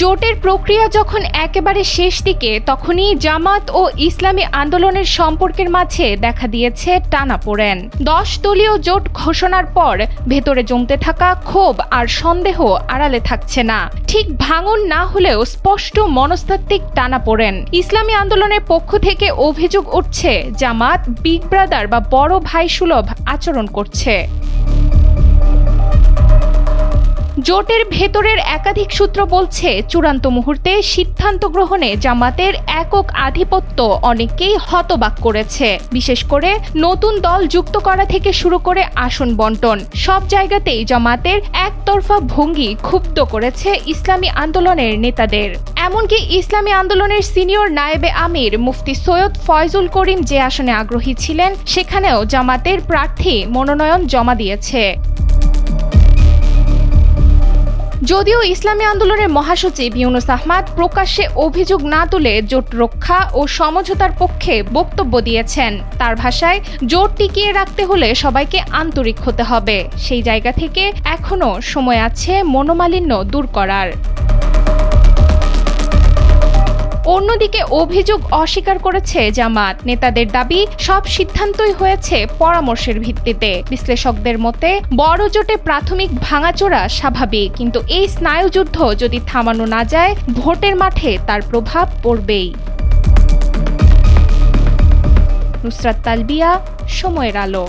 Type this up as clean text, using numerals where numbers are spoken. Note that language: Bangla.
জোটের প্রক্রিয়া যখন একেবারে শেষ দিকে তখনই জামাত ও ইসলামী আন্দোলনের সম্পর্কের মাঝে দেখা দিয়েছে টানাপোড়েন। 10 দলীয় জোট ঘোষণার পর ভেতরে জমতে থাকা ক্ষোভ আর সন্দেহ আড়ালে থাকছে না। ঠিক ভাঙন না হলেও স্পষ্ট মনস্তাত্ত্বিক টানাপোড়েন। ইসলামী আন্দোলনের পক্ষ থেকে অভিযোগ উঠছে জামাত বিগ ব্রাদার বা বড় ভাই সুলভ আচরণ করছে। জোটের ভেতরের একাধিক সূত্র বলছে, চূড়ান্ত মুহূর্তে সিদ্ধান্ত গ্রহণে জামাতের একক আধিপত্য অনেককেই হতবাক করেছে। বিশেষ করে নতুন দল যুক্ত করা থেকে শুরু করে আসন বন্টন, সব জায়গাতেই জামাতের একতরফা ভঙ্গি ক্ষুব্ধ করেছে ইসলামী আন্দোলনের নেতাদের। এমনকি ইসলামী আন্দোলনের সিনিয়র নায়েবে আমির মুফতি সৈয়দ ফয়জুল করিম যে আসনে আগ্রহী ছিলেন, সেখানেও জামাতের প্রার্থী মনোনয়ন জমা দিয়েছে। যদিও ইসলামী আন্দোলনের মহাসচিব ইউনুস আহমদ প্রকাশ্যে অভিযোগ না তুলে জোট রক্ষা ও সমঝোতার পক্ষে বক্তব্য দিয়েছেন। তার ভাষায়, জোট টিকিয়ে রাখতে হলে সবাইকে আন্তরিক হতে হবে। সেই জায়গা থেকে এখনো সময় আছে মনোমালিন্য দূর করার। অন্যদিকে অভিযোগ অস্বীকার করেছে জামাত। নেতাদের দাবি, সব সিদ্ধান্তই হয়েছে পরামর্শের ভিত্তিতে। বিশ্লেষকদের মতে বড় জোটে প্রাথমিক ভাঙাচোরা স্বাভাবিক, কিন্তু এই স্নায়ুযুদ্ধ যদি থামানো না যায়, ভোটের মাঠে তার প্রভাব পড়বেই। নুসরাত তালবিয়া, সময়ের আলো।